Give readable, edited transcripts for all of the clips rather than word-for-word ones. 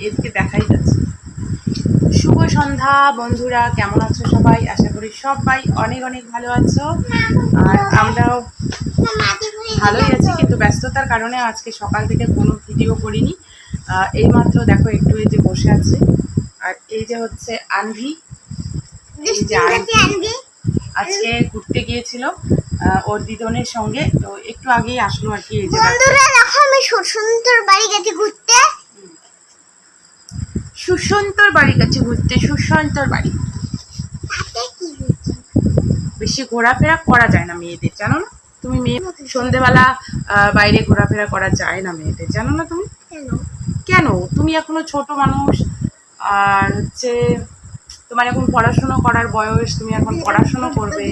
এদিকে দেখাই যাচ্ছে। শুভ সন্ধ্যা বন্ধুরা, কেমন আছো সবাই? আশা করি সবাই অনেক অনেক ভালো আছো, আর আমরাও ভালোই আছি, কিন্তু ব্যস্ততার কারণে আজকে সকাল থেকে কোনো ভিডিও করিনি। এইমাত্র দেখো একটু এই যে বসে আছে, আর এই যে হচ্ছে আনভি, এই যে আনভি আজকে ঘুরতে গিয়েছিল ওর দিদনের সঙ্গে, তো একটু আগেই আসলো আর কি। এই যে বন্ধুরা দেখো, আমি সুসন্তর বাড়ি গেছি ঘুরতে। সুসন্তর বাড়ি গেছে ঘুরতে, সুসন্তর বাড়ি। বেশি ঘোরাফেরা করা যায় না মেয়েদের, জানো না তুমি? মেয়ে সন্ধেবেলা বাইরে ঘোরাফেরা করা যায় না মেয়েদের, জানো না তুমি? কেন? তুমি এখনো ছোট মানুষ, আর হচ্ছে তোমার এখন পড়াশুনো করার বয়স, তুমি এখন পড়াশুনো করবে।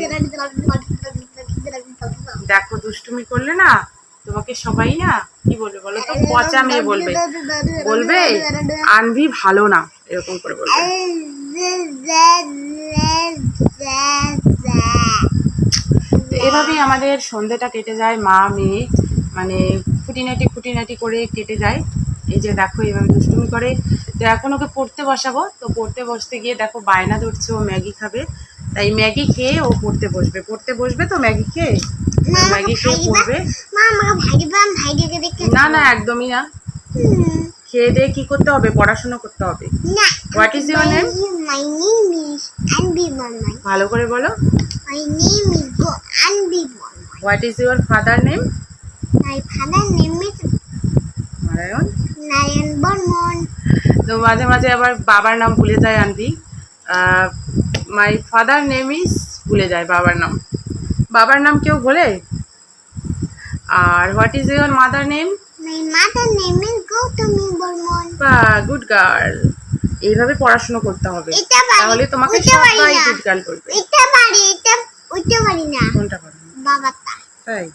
দেখো দুষ্টুমি করলে না তোমাকে সবাই না কি বলবে বলো তো? পচা মেয়ে বলবে, বলবে আনভি ভালো না, এরকম করে বলবে। এভাবেই আমাদের সন্ধ্যেটা কেটে যায়, মা মেয়ে মানে খুঁটিনাটি করে কেটে যায়। এই যে দেখো এইভাবে দুষ্টুমি করে। তো এখন ওকে পড়তে বসাবো, তো পড়তে বসতে গিয়ে দেখো বায়না ধরছে ও ম্যাগি খাবে, তাই ম্যাগি খেয়ে ও পড়তে বসবে। তো ম্যাগি খেয়ে পড়বে। না না, একদমই না। খেয়ে দিয়ে কি করতে হবে? পড়াশোনা করতে হবে। What is your name? My name is Anbi Barman. ভালো করে বলো। My name is Anbi Barman. What is your father name? My father name is Narayan. Nayan Barman. তো মাঝে মাঝে আবার বাবার নাম ভুলে যায় Anvi. My father name is ভুলে যায় বাবার নাম। বাবার নাম কেউ ভোলে? আর what is your mother name? My mother name is Gautami Barman. Good girl. এইভাবে পড়াশোনা করতে হবে, তাহলে তোমাকে সবাই গুড গার্ল করবে। এটা পারি, এটা ওইটা পারি না। কোনটা পারো? বাবাটা। তাই?